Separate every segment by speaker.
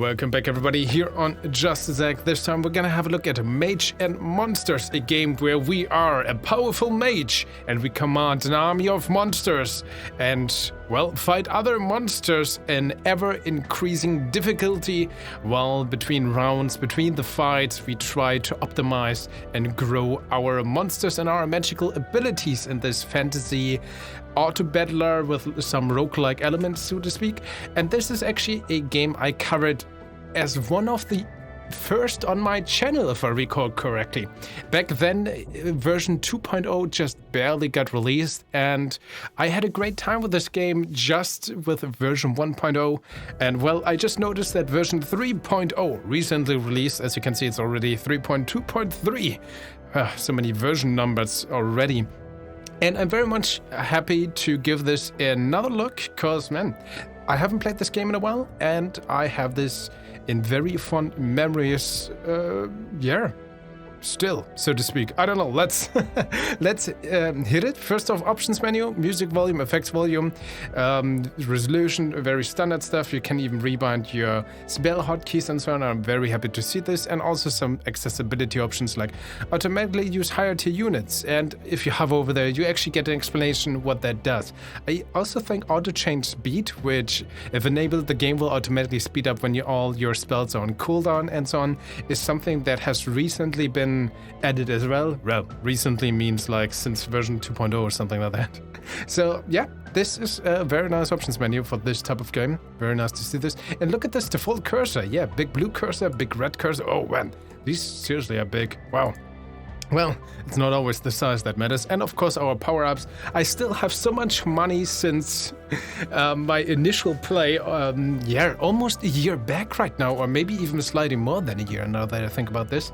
Speaker 1: Welcome back everybody here on JustDaZack. This time we're gonna have a look at Mage and Monsters, a game where we are a powerful mage and we command an army of monsters and, well, fight other monsters in ever-increasing difficulty, while between rounds, between the fights, we try to optimize and grow our monsters and our magical abilities in this fantasy Autobattler with some roguelike elements, so to speak. And this is actually a game I covered as one of the first on my channel, if I recall correctly. Back then, version 2.0 just barely got released, and I had a great time with this game just with version 1.0. And well, I just noticed that version 3.0 recently released. As you can see, it's already 3.2.3. So many version numbers already. And I'm very much happy to give this another look, because, man, I haven't played this game in a while, and I have this in very fond memories, still, so to speak. I don't know, let's hit it. First off, options menu, music volume, effects volume, resolution, very standard stuff. You can even rebind your spell hotkeys and so on. I'm very happy to see this, and also some accessibility options like automatically use higher tier units, and if you hover over there you actually get an explanation what that does. I also think auto change speed, which if enabled, the game will automatically speed up when all your spells are on cooldown and so on, is something that has recently been added as well. Well, recently means like since version 2.0 or something like that. So yeah, this is a very nice options menu for this type of game. Very nice to see this. And look at this default cursor. Yeah, big blue cursor, big red cursor. Oh man, these seriously are big. Wow. Well, it's not always the size that matters. And of course our power-ups. I still have so much money since my initial play, almost a year back right now, or maybe even slightly more than a year now that I think about this.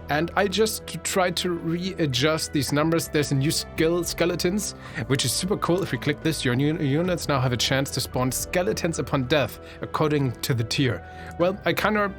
Speaker 1: And I just try to readjust these numbers. There's a new skill, skeletons, which is super cool. If you click this, your new units now have a chance to spawn skeletons upon death, according to the tier. Well, I kind of,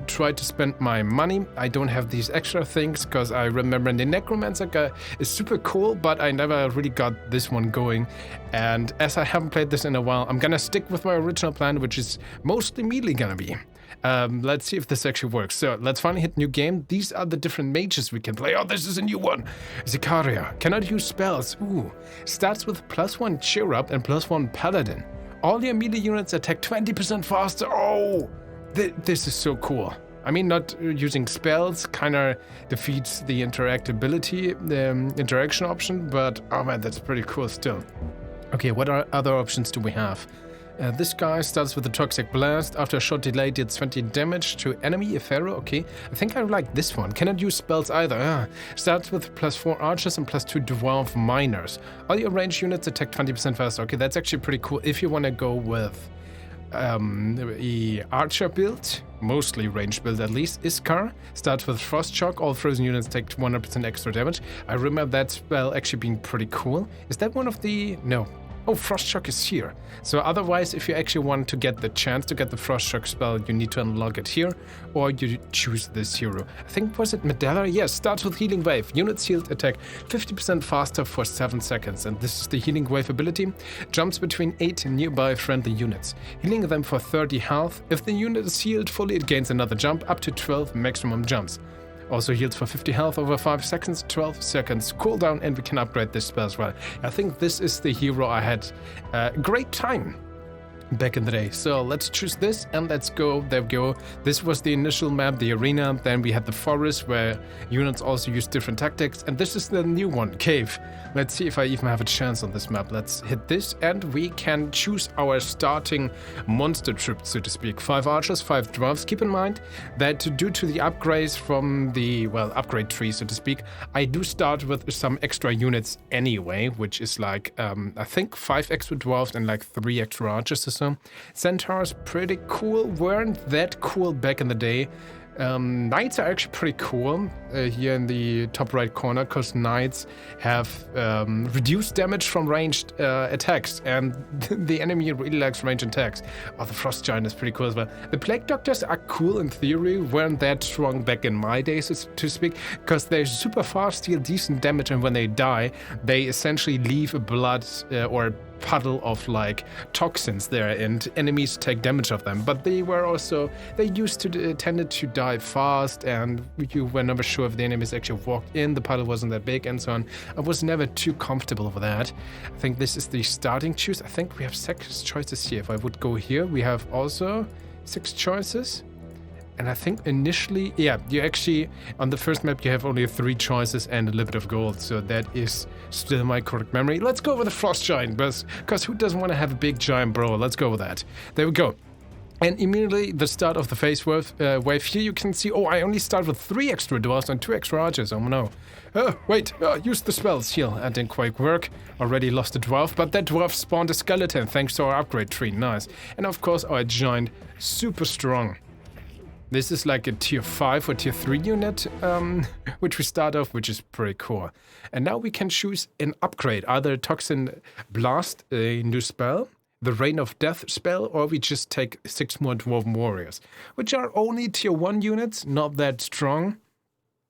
Speaker 1: try to spend my money. I don't have these extra things, because I remember the Necromancer guy is super cool, but I never really got this one going. And as I haven't played this in a while, I'm gonna stick with my original plan, which is mostly melee gonna be. Let's see if this actually works. So let's finally hit new game. These are the different mages we can play. Oh, this is a new one. Sicaria. Cannot use spells. Ooh. Starts with +1 cheer up and +1 paladin. All your melee units attack 20% faster. Oh, this is so cool. I mean, not using spells kind of defeats the interactability, the interaction option, but oh man, that's pretty cool still. Okay, what other options do we have? This guy starts with a Toxic Blast. After a short delay, deals 20 damage to enemy, a pharaoh. Okay, I think I like this one. Cannot use spells either. Starts with +4 archers and +2 dwarf miners. All your ranged units attack 20% faster. Okay, that's actually pretty cool if you want to go with a archer build, mostly ranged build at least. Iskar starts with Frost Shock. All frozen units take 100% extra damage. I remember that spell actually being pretty cool. Is that one of the... No. Oh, Frost Shock is here. So otherwise, if you actually want to get the chance to get the Frost Shock spell, you need to unlock it here, or you choose this hero. I think, was it Medalla? Yes, starts with Healing Wave. Units healed attack 50% faster for 7 seconds, and this is the Healing Wave ability. Jumps between 8 nearby friendly units, healing them for 30 health. If the unit is healed fully, it gains another jump, up to 12 maximum jumps. Also heals for 50 health over 5 seconds, 12 seconds cooldown, and we can upgrade this spell as well. I think this is the hero I had a great time back in the day. So let's choose this and let's go. There we go. This was the initial map, the arena. Then we had the forest where units also use different tactics. And this is the new one, cave. Let's see if I even have a chance on this map. Let's hit this and we can choose our starting monster troop, so to speak. 5 archers, 5 dwarves. Keep in mind that due to the upgrades from the, well, upgrade tree, so to speak, I do start with some extra units anyway, which is like, I think 5 extra dwarves and like 3 extra archers or so. Centaurs, pretty cool. Weren't that cool back in the day. Knights are actually pretty cool here in the top right corner, because knights have reduced damage from ranged attacks, and the enemy really likes ranged attacks. Oh, the Frost Giant is pretty cool as well. The Plague Doctors are cool in theory, weren't that strong back in my days, to speak, because they're super fast, deal decent damage, and when they die, they essentially leave a blood or puddle of like toxins there, and enemies take damage of them. But they used to tended to die fast, and you were never sure if the enemies actually walked in. The puddle wasn't that big and so on. I was never too comfortable with that. I think this is the starting choose. I think we have 6 choices here. If I would go here, we have also 6 choices. And I think initially, yeah, you actually, on the first map, you have only 3 choices and a little bit of gold. So that is still my correct memory. Let's go with the Frost Giant, because who doesn't want to have a big giant bro? Let's go with that. There we go. And immediately, the start of the phase wave here, you can see, oh, I only start with 3 extra dwarves and 2 extra archers. Oh, no. Wait, use the spells. Heal. That didn't quite work. Already lost a dwarf, but that dwarf spawned a skeleton thanks to our upgrade tree. Nice. And of course, our giant, super strong. This is like a tier 5 or tier 3 unit, which we start off, which is pretty cool. And now we can choose an upgrade, either Toxin Blast, a new spell, the Rain of Death spell, or we just take 6 more Dwarven Warriors, which are only tier 1 units, not that strong.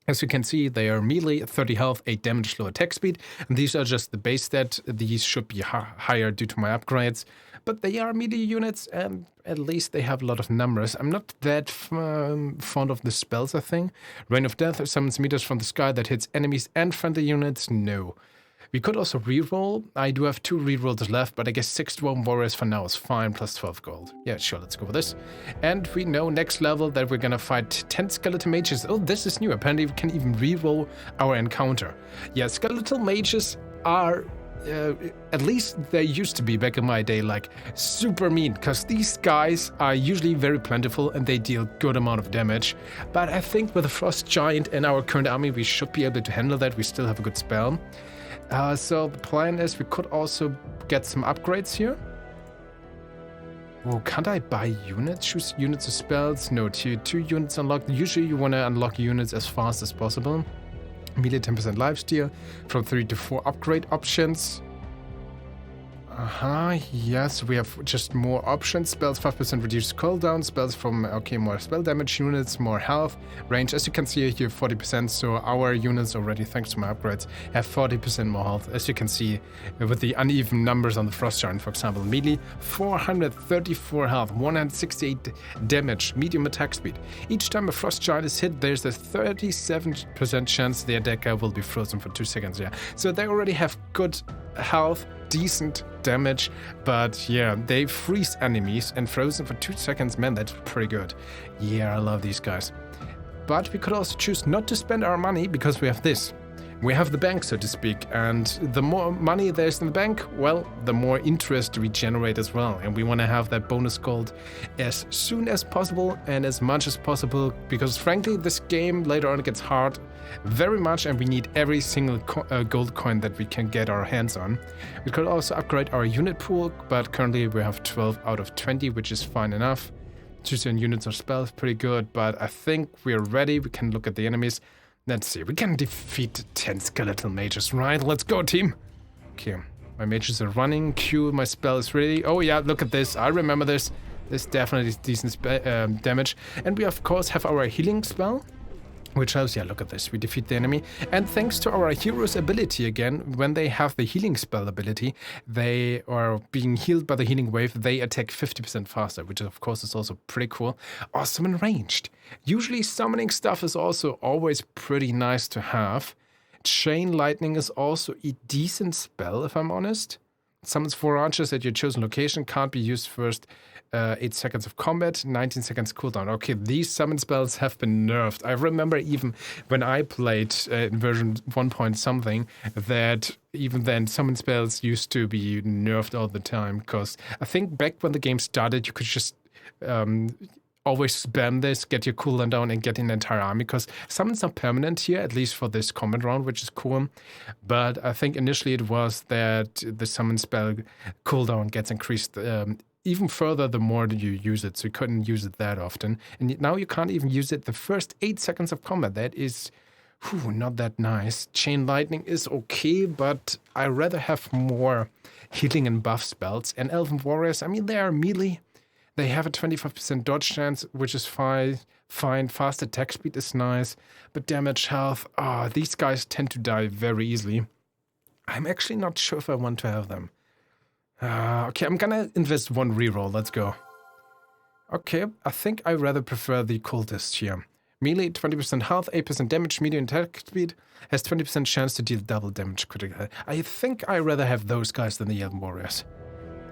Speaker 1: As you can see, they are melee, 30 health, 8 damage, low attack speed. And these are just the base stat. These should be higher due to my upgrades. But they are melee units, and at least they have a lot of numbers. I'm not that fond of the spells, I think. Rain of Death summons meteors from the sky that hits enemies and friendly units. No. We could also reroll. I do have 2 rerolls left, but I guess 6 Dwarven Warriors for now is fine, plus 12 gold. Yeah, sure, let's go with this. And we know next level that we're gonna fight 10 Skeletal Mages. Oh, this is new. Apparently we can even reroll our encounter. Yeah, Skeletal Mages are, at least they used to be back in my day, like super mean, because these guys are usually very plentiful and they deal good amount of damage. But I think with the Frost Giant and our current army, we should be able to handle that. We still have a good spell. So the plan is we could also get some upgrades here. Oh, can't I buy units? Choose units or spells? No, tier 2 units unlocked. Usually you want to unlock units as fast as possible. Melee 10% lifesteal, from 3 to 4 upgrade options. Yes, we have just more options. Spells 5% reduced cooldown. Spells from, okay, more spell damage units, more health. Range, as you can see here, 40%. So our units already, thanks to my upgrades, have 40% more health. As you can see with the uneven numbers on the Frost Giant, for example. Melee, 434 health, 168 damage, medium attack speed. Each time a Frost Giant is hit, there's a 37% chance the attacker will be frozen for 2 seconds. Yeah, so they already have good health, decent damage, but yeah, they freeze enemies and frozen for 2 seconds. Man, that's pretty good. Yeah, I love these guys. But we could also choose not to spend our money because we have this. We have the bank, so to speak, and the more money there's in the bank, well, the more interest we generate as well. And we want to have that bonus gold as soon as possible and as much as possible, because frankly, this game later on gets hard very much, and we need every single gold coin that we can get our hands on. We could also upgrade our unit pool, but currently we have 12 out of 20, which is fine enough. Choosing units or spells, pretty good, but I think we're ready. We can look at the enemies. Let's see, we can defeat 10 Skeletal Mages, right? Let's go, team. Okay, my mages are running. Q, my spell is ready. Oh yeah, look at this. I remember this. This definitely is decent damage. And we, of course, have our healing spell, which helps. Yeah, look at this. We defeat the enemy. And thanks to our hero's ability again, when they have the healing spell ability, they are being healed by the healing wave. They attack 50% faster, which of course is also pretty cool. Awesome and ranged. Usually summoning stuff is also always pretty nice to have. Chain Lightning is also a decent spell, if I'm honest. Summons 4 archers at your chosen location, can't be used first 8 seconds of combat, 19 seconds cooldown. Okay, these summon spells have been nerfed. I remember even when I played in version 1 point something, that even then summon spells used to be nerfed all the time, because I think back when the game started, you could just always spam this, get your cooldown down, and get an entire army, because summons are permanent here, at least for this combat round, which is cool. But I think initially it was that the summon spell cooldown gets increased even further the more that you use it, so you couldn't use it that often. And now you can't even use it the first 8 seconds of combat. That is not that nice. Chain Lightning is okay, but I rather have more healing and buff spells. And Elven Warriors, I mean, they are melee. They have a 25% dodge chance, which is fine. Fast attack speed is nice, but damage, health, these guys tend to die very easily. I'm actually not sure if I want to have them. Okay, I'm gonna invest one reroll. Let's go. Okay, I think I rather prefer the cultist here. Melee, 20% health, 8% damage, medium attack speed, has 20% chance to deal double damage critical. I think I rather have those guys than the Elven Warriors.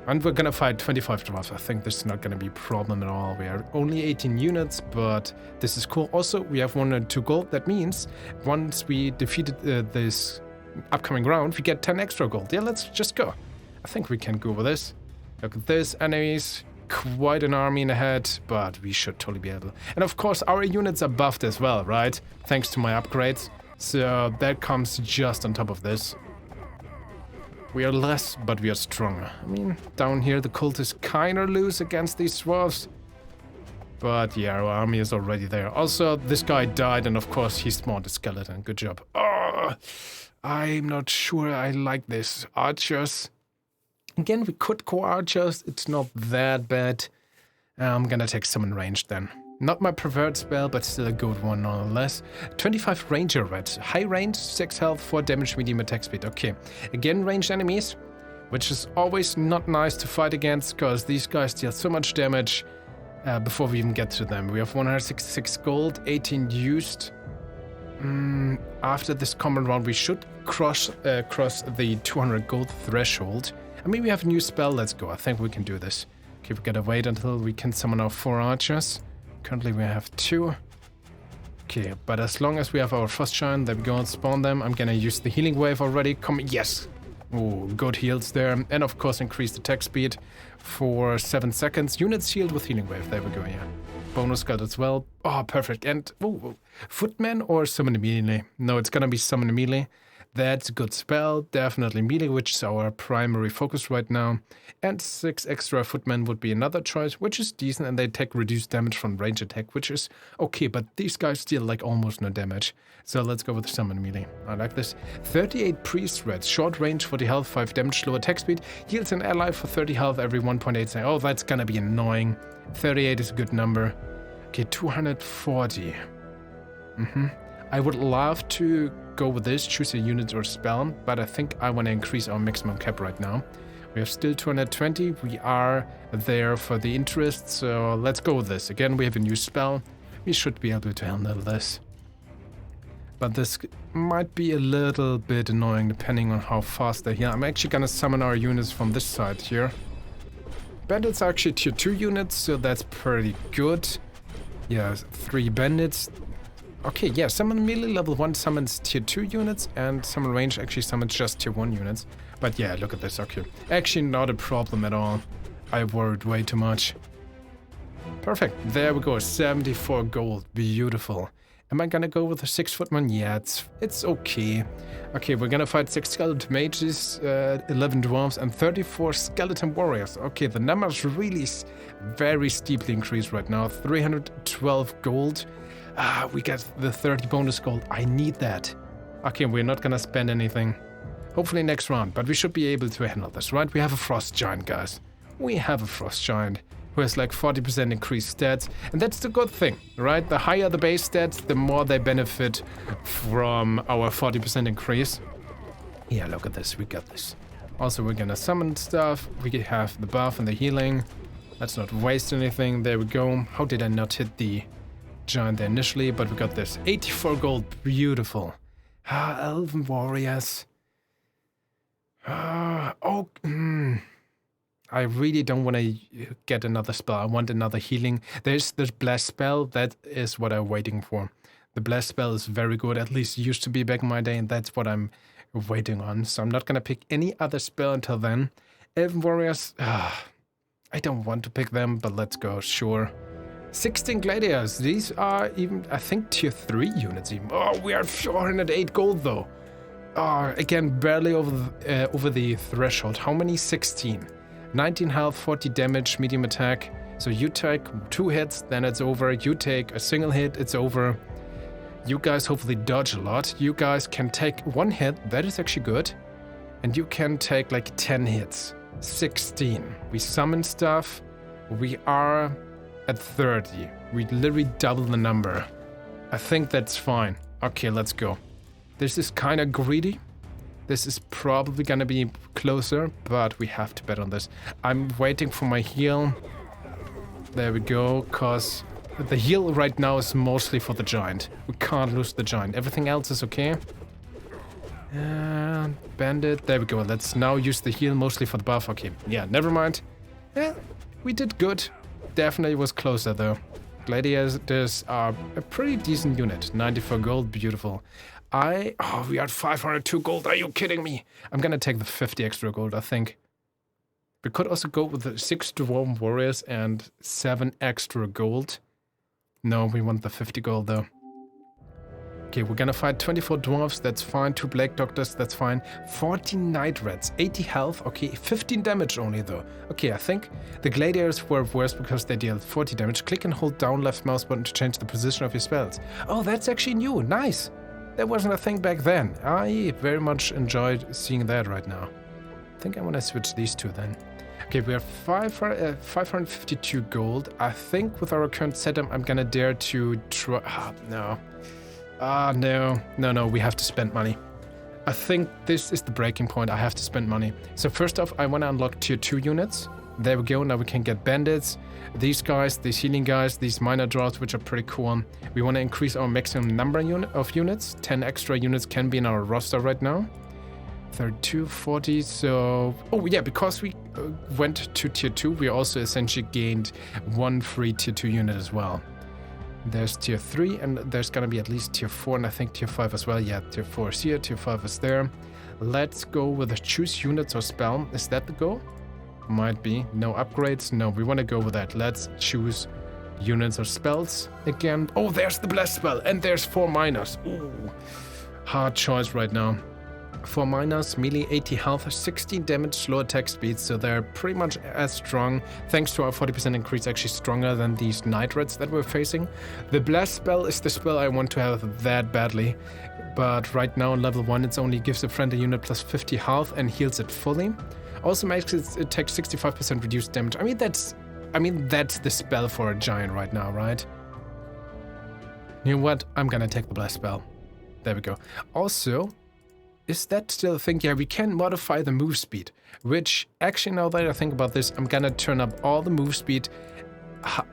Speaker 1: And we're gonna fight 25 dwarves. I think this is not gonna be a problem at all. We are only 18 units, but this is cool. Also, we have 1 and 2 gold. That means once we defeated this upcoming round, we get 10 extra gold. Yeah, let's just go. I think we can go with this. Look at this, enemies. Quite an army in ahead, but we should totally be able. And of course, our units are buffed as well, right? Thanks to my upgrades. So that comes just on top of this. We are less, but we are stronger. I mean, down here the cult is kind of loose against these dwarves. But yeah, our army is already there. Also, this guy died, and of course he spawned a skeleton. Good job. Oh, I'm not sure I like this. Archers. Again, we could go archers. It's not that bad. I'm gonna take summon range then. Not my preferred spell, but still a good one nonetheless. 25 ranger red. High range, 6 health, 4 damage, medium attack speed. Okay. Again, ranged enemies, which is always not nice to fight against, because these guys deal so much damage before we even get to them. We have 166 gold, 18 used. After this common round, we should cross the 200 gold threshold. I mean, we have a new spell. Let's go. I think we can do this. Okay, we gotta wait until we can summon our 4 archers. Currently, we have 2. Okay, but as long as we have our Frost Giant, then we go and spawn them. I'm gonna use the healing wave already. Come, yes! Oh, good heals there. And of course, increase attack speed for 7 seconds. Units healed with healing wave. There we go, yeah. Bonus got as well. Oh, perfect. And, Footman or summon immediately? No, it's gonna be summon immediately. That's a good spell, definitely melee, which is our primary focus right now. And 6 extra footmen would be another choice, which is decent, and they take reduced damage from range attack, which is okay, but these guys deal like almost no damage. So let's go with summon melee. I like this. 38 priest reds, short range, 40 health, 5 damage, low attack speed, heals an ally for 30 health every 1.8 seconds. Oh, that's gonna be annoying. 38 is a good number. Okay, 240. I would love to go with this, choose a unit or spell, but I think I want to increase our maximum cap right now. We have still 220. We are there for the interest, so let's go with this. Again, we have a new spell. We should be able to handle this. But this might be a little bit annoying depending on how fast they heal. I'm actually going to summon our units from this side here. Bandits are actually tier 2 units, so that's pretty good. Yeah, 3 bandits. Okay, yeah, summon melee level 1 summons tier 2 units, and summon range actually summons just tier 1 units. But yeah, look at this, okay. Actually not a problem at all. I worried way too much. Perfect, there we go, 74 gold, beautiful. Am I gonna go with a 6 footman? Yeah, it's okay. Okay, we're gonna fight 6 skeleton mages, 11 dwarves, and 34 skeleton warriors. Okay, the numbers really very steeply increased right now. 312 gold. We get the 30 bonus gold. I need that. Okay, we're not gonna spend anything. Hopefully next round, but we should be able to handle this, right? We have a Frost Giant, guys. We have a Frost Giant who has like 40% increased stats, and that's the good thing, right? The higher the base stats, the more they benefit from our 40% increase. Yeah, look at this, we got this. Also, we're gonna summon stuff. We have the buff and the healing. Let's not waste anything. There we go. How did I not hit the giant there initially? But we got this. 84 gold, beautiful. Elven warriors. I really don't want to get another spell. I want another healing. There's the blast spell. That is what I'm waiting for. The blast spell is very good. At least used to be back in my day, and that's what I'm waiting on. So I'm not gonna pick any other spell until then. Elven warriors. I don't want to pick them, but let's go. Sure. 16 gladiators. These are even, I think, tier 3 units even. Oh, we are 408 gold though. Again, barely over the threshold. How many? 16. 19 health, 40 damage, medium attack. So you take 2 hits, then it's over. You take a single hit, it's over. You guys hopefully dodge a lot. You guys can take 1 hit, that is actually good. And you can take like 10 hits. 16. We summon stuff. We are at 30. We literally double the number. I think that's fine. Okay, let's go. This is kind of greedy. This is probably gonna be closer, but we have to bet on this. I'm waiting for my heal. There we go, cause the heal right now is mostly for the giant. We can't lose the giant. Everything else is okay. Bandit, there we go. Let's now use the heal mostly for the buff. Okay, yeah, never mind. Yeah, we did good. Definitely was closer though. Gladiators are a pretty decent unit. 94 gold, beautiful. Oh, we are at 502 gold. Are you kidding me? I'm gonna take the 50 extra gold, I think. We could also go with the 6 Dwarven Warriors and 7 extra gold. No, we want the 50 gold though. Okay, we're gonna fight 24 dwarves, that's fine. 2 Plague Doctors, that's fine. 14 Night Rats, 80 health, okay, 15 damage only though. Okay, I think the Gladiators were worse because they deal 40 damage. Click and hold down left mouse button to change the position of your spells. Oh, that's actually new, nice. That wasn't a thing back then. I very much enjoyed seeing that right now. I think I want to switch these two then. Okay, we have 552 gold. I think with our current setup, I'm gonna dare to try... no. No, we have to spend money. I think this is the breaking point. I have to spend money. So first off, I want to unlock tier 2 units. There we go. Now we can get bandits. These guys, these healing guys, these minor draws, which are pretty cool. We want to increase our maximum number of units. 10 extra units can be in our roster right now. 32, 40, so... Oh yeah, because we went to tier 2, we also essentially gained 1 free tier 2 unit as well. There's tier 3, and there's gonna be at least tier 4, and I think tier 5 as well. Yeah, tier 4 is here, tier 5 is there. Let's go with the choose units or spell. Is that the goal? Might be. No upgrades? No, we want to go with that. Let's choose units or spells again. Oh, there's the blast spell, and there's 4 minors. Ooh, hard choice right now. 4 minors, melee, 80 health, 16 damage, slow attack speed, so they're pretty much as strong. Thanks to our 40% increase, actually stronger than these Night Rats that we're facing. The blast spell is the spell I want to have that badly, but right now on level 1 it only gives a friendly unit plus 50 health and heals it fully. Also makes it take 65% reduced damage. I mean that's the spell for a giant right now, right? You know what? I'm gonna take the blast spell. There we go. Also, is that still a thing? Yeah, we can modify the move speed, which actually, now that I think about this, I'm gonna turn up all the move speed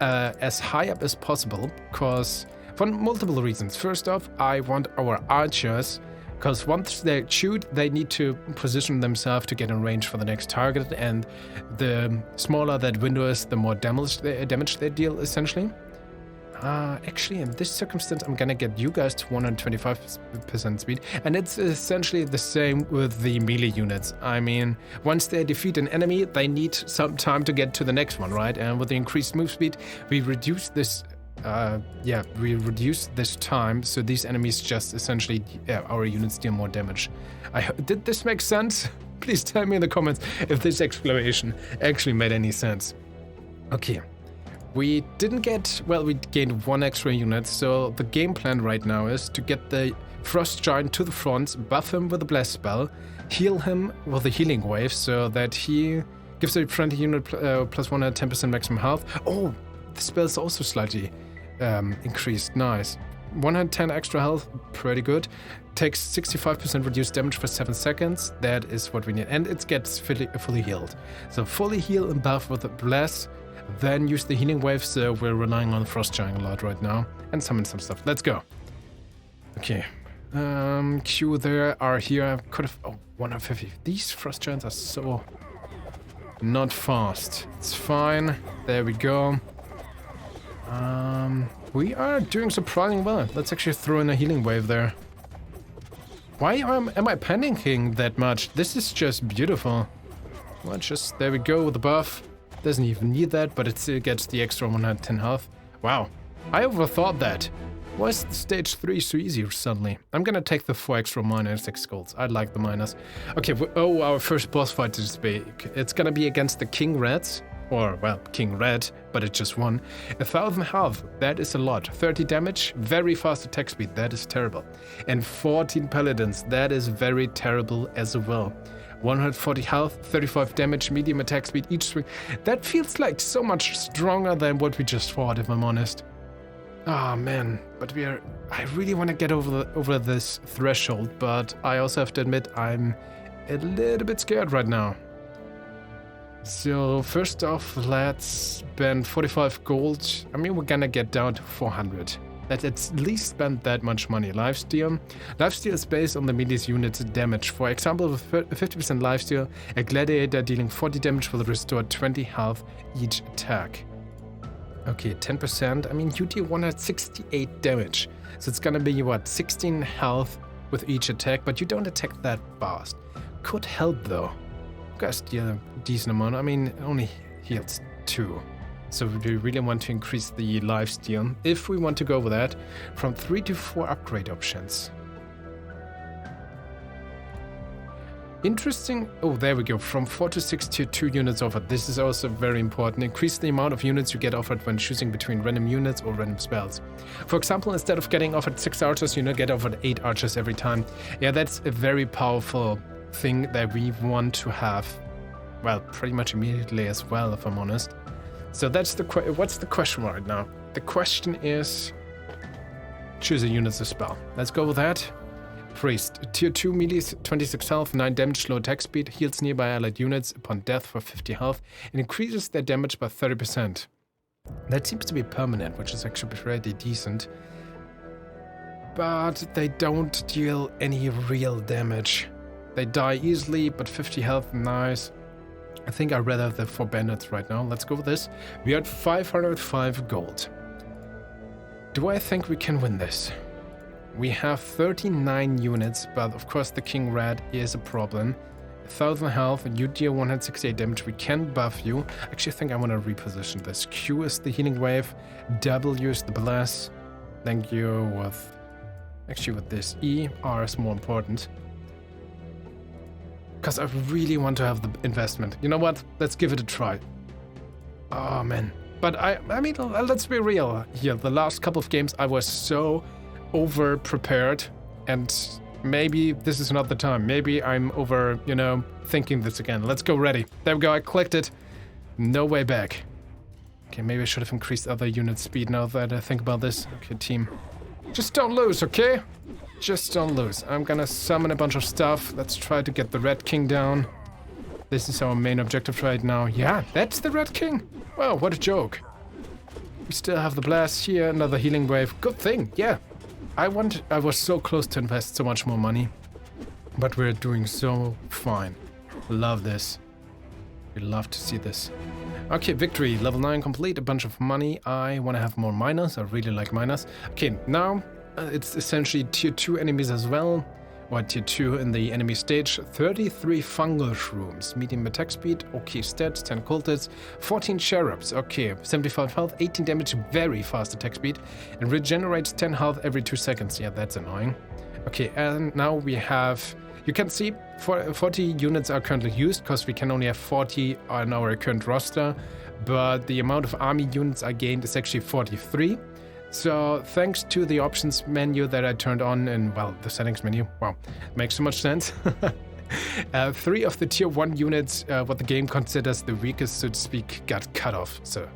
Speaker 1: as high up as possible, because for multiple reasons. First off, I want our archers, because once they shoot, they need to position themselves to get in range for the next target, and the smaller that window is, the more damage they deal, essentially. Actually, in this circumstance, I'm gonna get you guys to 125% speed, and it's essentially the same with the melee units. I mean, once they defeat an enemy, they need some time to get to the next one, right? And with the increased move speed, we reduce this time, so these enemies just essentially, our units deal more damage. Did this make sense? Please tell me in the comments if this explanation actually made any sense. Okay. We didn't get, well, we gained 1 extra unit, so the game plan right now is to get the Frost Giant to the front, buff him with a blast spell, heal him with a healing wave so that he gives a friendly unit plus 110% maximum health. Oh, the spell is also slightly increased, nice. 110 extra health, pretty good. Takes 65% reduced damage for 7 seconds, that is what we need, and it gets fully healed. So fully heal and buff with a blast. Then use the healing wave, so we're relying on Frost Giant a lot right now. And summon some stuff. Let's go. Okay. Q there are here. I could have... Oh, 150. These Frost Giants are so... not fast. It's fine. There we go. We are doing surprisingly well. Let's actually throw in a healing wave there. Why am I panicking that much? This is just beautiful. Well, just... there we go with the buff. Doesn't even need that, but it still gets the extra 110 health. Wow, I overthought that. Why is the stage 3 so easy suddenly? I'm gonna take the 4 extra minor 6 golds. I like the minors. Okay, our first boss fight is big. It's gonna be against the King Reds. Or, well, King Red, but it just won. 1,000 health, that is a lot. 30 damage, very fast attack speed, that is terrible. And 14 paladins, that is very terrible as well. 140 health, 35 damage, medium attack speed each swing. That feels like so much stronger than what we just fought, if I'm honest. Oh man, but I really want to get over this threshold, but I also have to admit I'm a little bit scared right now. So first off, let's spend 45 gold. I mean, we're gonna get down to 400. Let's at least spend that much money. Lifesteal. Lifesteal is based on the melee's unit's damage. For example, with 50% lifesteal, a gladiator dealing 40 damage will restore 20 health each attack. Okay, 10%. I mean, you deal 168 damage. So it's gonna be, what, 16 health with each attack, but you don't attack that fast. Could help, though. You guys deal a decent amount. I mean, it only heals 2. So we really want to increase the lifesteal, if we want to go with that, from 3 to 4 upgrade options. Interesting. Oh, there we go. From 4 to 6 to 2 units offered. This is also very important. Increase the amount of units you get offered when choosing between random units or random spells. For example, instead of getting offered 6 archers, you now get offered 8 archers every time. Yeah, that's a very powerful thing that we want to have, well, pretty much immediately as well, if I'm honest. So that's what's the question right now? The question is, choose a unit to spell. Let's go with that. Priest, tier 2 melee, 26 health, 9 damage, low attack speed, heals nearby allied units upon death for 50 health, and increases their damage by 30%. That seems to be permanent, which is actually pretty decent. But they don't deal any real damage. They die easily, but 50 health, nice. I think I'd rather have the 4 bandits right now. Let's go with this. We are at 505 gold. Do I think we can win this? We have 39 units, but of course the King Red is a problem. 1000 health, and you deal 168 damage. We can buff you. Actually, I think I want to reposition this. Q is the healing wave. W is the bless. Thank you with... Actually, with this E, R is more important. Because I really want to have the investment. You know what? Let's give it a try. Oh, man. But I mean, let's be real here. The last couple of games, I was so over-prepared, and maybe this is not the time. Maybe I'm over, thinking this again. Let's go ready. There we go, I clicked it. No way back. Okay, maybe I should have increased other unit speed now that I think about this. Okay, team. Just don't lose, okay? Just don't lose. I'm gonna summon a bunch of stuff. Let's try to get the Red King down. This is our main objective right now. Yeah, that's the Red King. Wow, what a joke. We still have the blast here, another healing wave. Good thing, yeah. I was so close to invest so much more money, but we're doing so fine. Love this. We love to see this. Okay, victory, level 9 complete, a bunch of money. I want to have more miners. I really like miners. Okay, now it's essentially tier 2 enemies as well, or tier 2 in the enemy stage. 33 fungal shrooms, medium attack speed, okay stats, 10 cultists, 14 cherubs, okay, 75 health, 18 damage, very fast attack speed, and regenerates 10 health every 2 seconds. Yeah, that's annoying. Okay, and now we have, you can see 40 units are currently used, because we can only have 40 on our current roster, but the amount of army units I gained is actually 43. So thanks to the options menu that I turned on in, well, the settings menu, wow, makes so much sense. 3 of the tier 1 units, what the game considers the weakest, so to speak, got cut off. So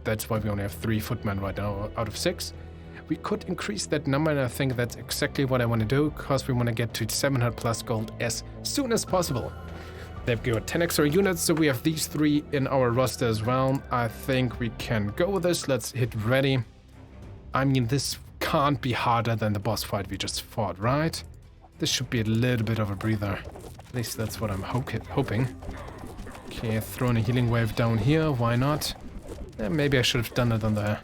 Speaker 1: that's why we only have 3 footmen right now out of 6. We could increase that number, and I think that's exactly what I want to do, because we want to get to 700 plus gold as soon as possible. They've got 10 extra units, so we have these 3 in our roster as well. I think we can go with this. Let's hit ready. I mean, this can't be harder than the boss fight we just fought, right? This should be a little bit of a breather. At least that's what I'm hoping. Okay, throwing a healing wave down here. Why not? Maybe I should have done it on the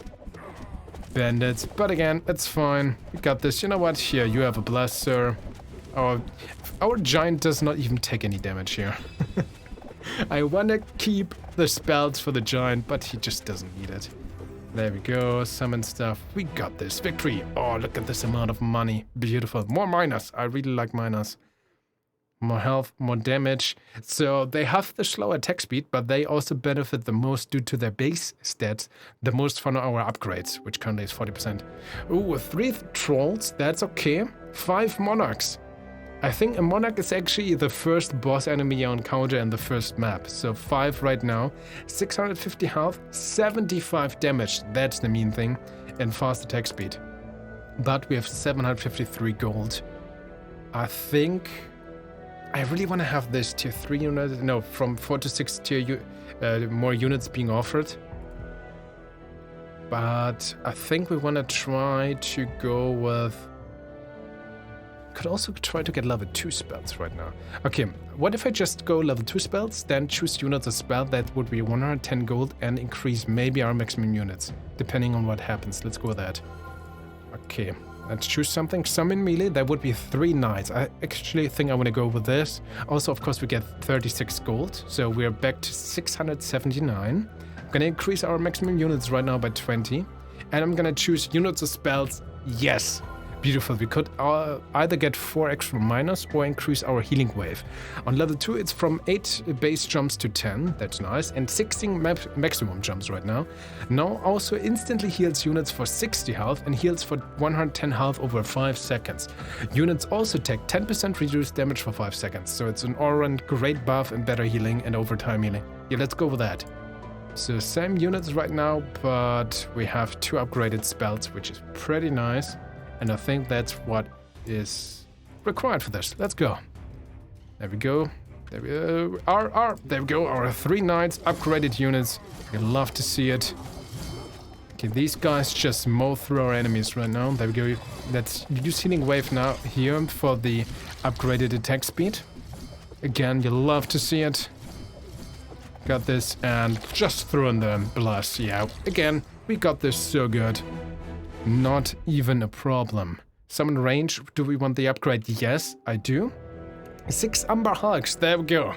Speaker 1: bandits. But again, it's fine. We got this. You know what? Here, you have a blast, sir. Our giant does not even take any damage here. I want to keep the spells for the giant, but he just doesn't need it. There we go, summon stuff. We got this. Victory. Oh, look at this amount of money. Beautiful. More miners. I really like miners. More health, more damage. So they have the slow attack speed, but they also benefit the most due to their base stats, the most from our upgrades, which currently is 40%. Ooh, 3 trolls. That's okay. 5 monarchs. I think a Monarch is actually the first boss enemy you encounter in the first map. So 5 right now, 650 health, 75 damage, that's the mean thing, and fast attack speed. But we have 753 gold. I think I really want to have this tier 3 unit, no, from 4 to 6 tier more units being offered. But I think we want to try to go with... Could also try to get level 2 spells right now. Okay, what if I just go level 2 spells, then choose units of spell that would be 110 gold and increase maybe our maximum units, depending on what happens. Let's go with that. Okay, let's choose something. Summon melee, that would be 3 knights. I actually think I want to go with this. Also, of course, we get 36 gold, so we're back to 679. I'm gonna increase our maximum units right now by 20. And I'm gonna choose units of spells. Yes! Beautiful. We could either get 4 extra minors or increase our healing wave. On level 2, it's from 8 base jumps to 10. That's nice. And 16 maximum jumps right now. Now also instantly heals units for 60 health and heals for 110 health over 5 seconds. Units also take 10% reduced damage for 5 seconds. So it's an all-round great buff and better healing and overtime healing. Yeah, let's go with that. So same units right now, but we have 2 upgraded spells, which is pretty nice. And I think that's what is required for this. Let's go. There we go. There we go. There we go. Our 3 knights, upgraded units. We love to see it. Okay, these guys just mow through our enemies right now. There we go. Let's use healing wave now here for the upgraded attack speed. Again, you love to see it. Got this and just throwing the blast. Yeah, again, we got this so good. Not even a problem. Summon range, do we want the upgrade? Yes, I do. 6 Umber Hulks, there we go.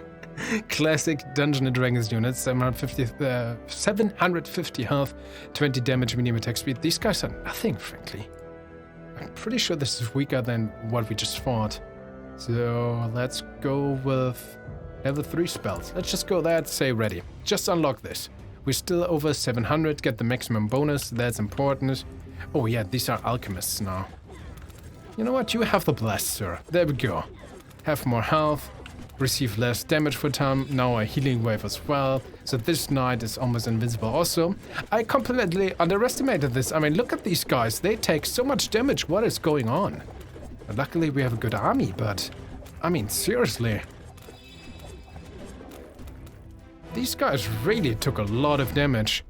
Speaker 1: Classic Dungeons & Dragons units, 750 health, 20 damage, medium attack speed. These guys are nothing, frankly. I'm pretty sure this is weaker than what we just fought. So let's go with level 3 spells. Let's just go there, say ready. Just unlock this. We're still over 700, get the maximum bonus, that's important. Oh yeah, these are alchemists now. You know what, you have the blast, sir. There we go. Have more health, receive less damage for time, now a healing wave as well. So this knight is almost invincible. Also, I completely underestimated this. I mean, look at these guys, they take so much damage, what is going on? Luckily we have a good army, but I mean, seriously. These guys really took a lot of damage.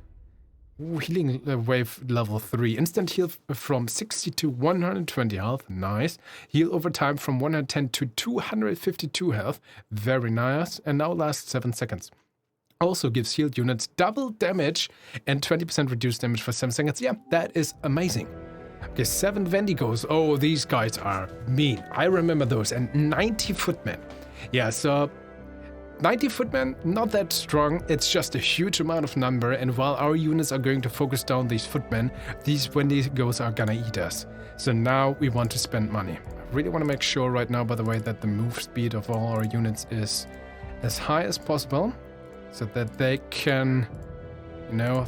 Speaker 1: Ooh, healing wave level 3. Instant heal from 60 to 120 health. Nice. Heal over time from 110 to 252 health. Very nice. And now lasts 7 seconds. Also gives healed units double damage and 20% reduced damage for 7 seconds. Yeah, that is amazing. Okay, 7 Wendigos. Oh, these guys are mean. I remember those. And 90 footmen. Yeah, so 90 footmen, not that strong, it's just a huge amount of number, and while our units are going to focus down these footmen, these Wendigos are gonna eat us. So now we want to spend money. I really want to make sure right now, by the way, that the move speed of all our units is as high as possible, so that they can, you know,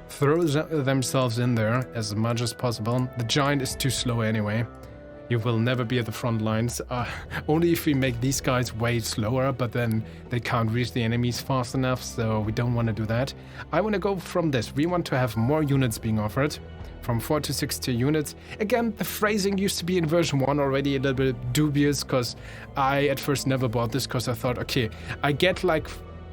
Speaker 1: throw themselves in there as much as possible. The giant is too slow anyway. You will never be at the front lines, only if we make these guys way slower, but then they can't reach the enemies fast enough, so we don't want to do that. I want to go from this. We want to have more units being offered, from 4 to 6 tier units. Again, the phrasing used to be in version 1 already a little bit dubious, because I at first never bought this, because I thought, okay, I get like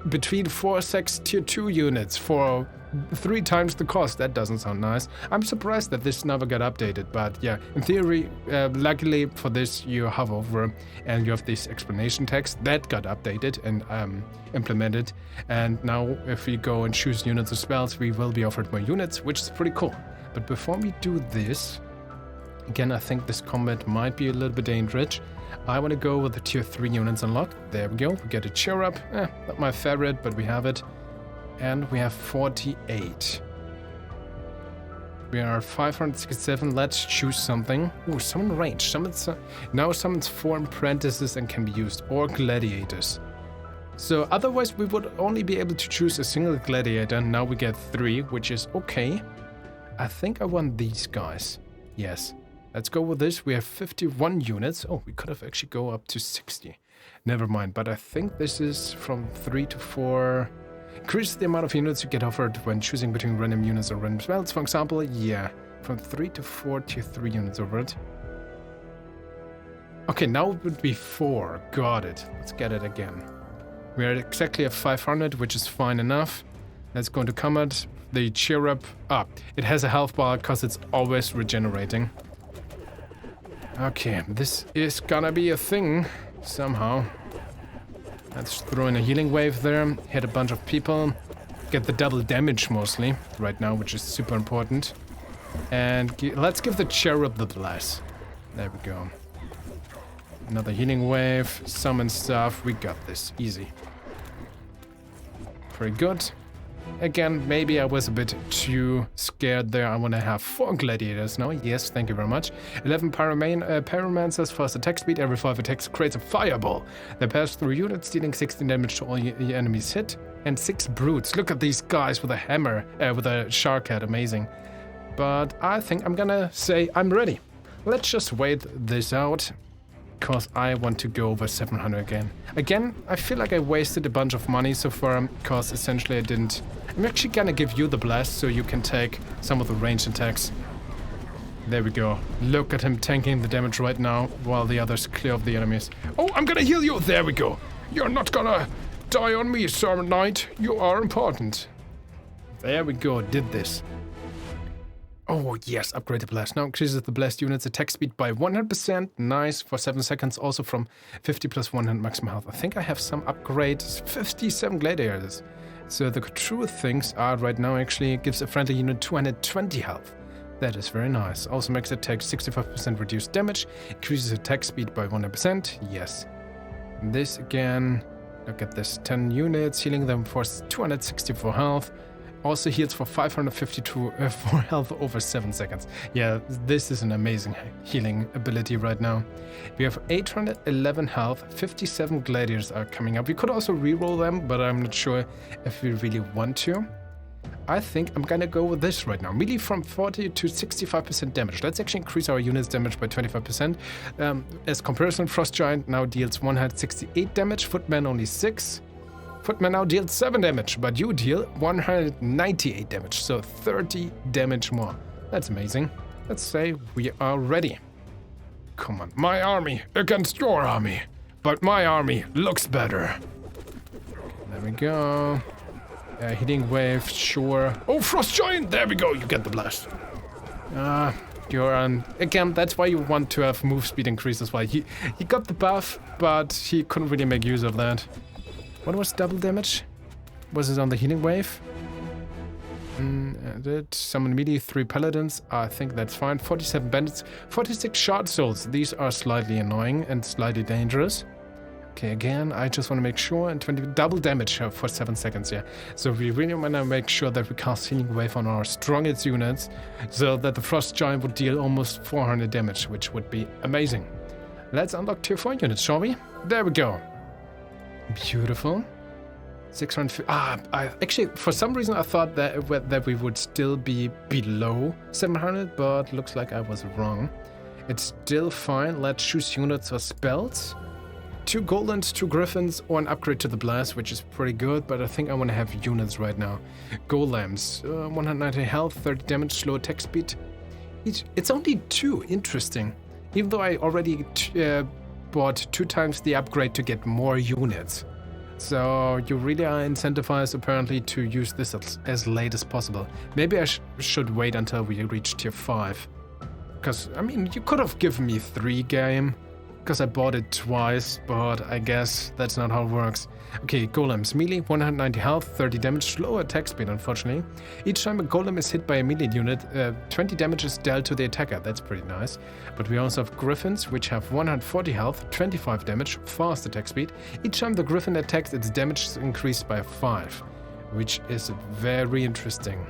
Speaker 1: between 4 6 tier 2 units for 3 times the cost. That doesn't sound nice. I'm surprised that this never got updated, but yeah, in theory, luckily for this, you hover over and you have this explanation text that got updated and implemented. And now if we go and choose units or spells, we will be offered more units, which is pretty cool. But before we do this, again, I think this combat might be a little bit dangerous. I want to go with the tier 3 units unlocked. There we go. We get a cheer up. Not my favorite, but we have it. And we have 48. We are 567. Let's choose something. Ooh, summon range. Now summons 4 apprentices and can be used, or gladiators. So otherwise we would only be able to choose a single gladiator. Now we get 3, which is okay. I think I want these guys. Yes. Let's go with this. We have 51 units. Oh, we could have actually go up to 60. Never mind, but I think this is from 3 to 4. Increase the amount of units you get offered when choosing between random units or random spells. For example, yeah, from 3 to 4 tier 3 units offered. Okay, now it would be 4. Got it. Let's get it again. We are exactly at 500, which is fine enough. Let's go into combat. The cheer up. It has a health bar because it's always regenerating. Okay, this is gonna be a thing somehow. Let's throw in a healing wave there, hit a bunch of people, get the double damage mostly right now, which is super important. And let's give the cherub the bless. There we go. Another healing wave, summon stuff. We got this. Easy. Very good. Again, maybe I was a bit too scared there. I want to have 4 gladiators now. Yes, thank you very much. 11 pyromancers, fast attack speed. Every 5 attacks creates a fireball. They pass through units, dealing 16 damage to all enemies hit. And 6 brutes. Look at these guys with a hammer, with a shark head. Amazing. But I think I'm gonna say I'm ready. Let's just wait this out, because I want to go over 700 again. Again, I feel like I wasted a bunch of money so far, because essentially I didn't... I'm actually gonna give you the blast so you can take some of the ranged attacks. There we go. Look at him tanking the damage right now, while the others clear off the enemies. Oh, I'm gonna heal you! There we go! You're not gonna die on me, Sir Knight. You are important. There we go, did this. Oh yes, upgrade the blast. Now increases the blast unit's attack speed by 100%. Nice, for 7 seconds, also from 50 plus 100 maximum health. I think I have some upgrades. 57 gladiators. So the true things are right now actually gives a friendly unit 220 health. That is very nice. Also makes attack 65% reduced damage. Increases attack speed by 100%. Yes. This again. Look at this. 10 units, healing them for 264 health. Also heals for 552 for health over 7 seconds. Yeah, this is an amazing healing ability right now. We have 811 health, 57 gladiators are coming up. We could also reroll them, but I'm not sure if we really want to. I think I'm gonna go with this right now. Melee from 40 to 65% damage. Let's actually increase our unit's damage by 25%. As comparison, Frost Giant now deals 168 damage, Footman only 6. Footman now deals 7 damage, but you deal 198 damage, so 30 damage more. That's amazing. Let's say we are ready. Come on, my army against your army, but my army looks better. There we go. Healing wave, sure. Oh, Frost Giant! There we go, you get the blast. You're on... Again, that's why you want to have move speed increase as well. He got the buff, but he couldn't really make use of that. What was double damage? Was it on the healing wave? Did summon melee 3 paladins? I think that's fine. 47 bandits, 46 shard souls. These are slightly annoying and slightly dangerous. Okay, again, I just want to make sure. And 20 double damage for 7 seconds, yeah. So we really want to make sure that we cast healing wave on our strongest units, so that the Frost Giant would deal almost 400 damage, which would be amazing. Let's unlock tier 4 units, shall we? There we go. Beautiful. 650. Actually, for some reason I thought that we would still be below 700, but looks like I was wrong. It's still fine. Let's choose units or spells. 2 golems, 2 griffins, or an upgrade to the blast, which is pretty good, but I think I want to have units right now. Golems, 190 health, 30 damage, slow attack speed. It's only 2. Interesting. Even though I already bought 2 times the upgrade to get more units. So you really are incentivized apparently to use this as late as possible. Maybe I should wait until we reach tier 5. Because, I mean, you could have given me 3 game. Because I bought it twice, but I guess that's not how it works. Okay, golems. Melee, 190 health, 30 damage, slow attack speed, unfortunately. Each time a golem is hit by a melee unit, 20 damage is dealt to the attacker. That's pretty nice. But we also have griffins, which have 140 health, 25 damage, fast attack speed. Each time the griffin attacks, its damage is increased by 5, which is very interesting.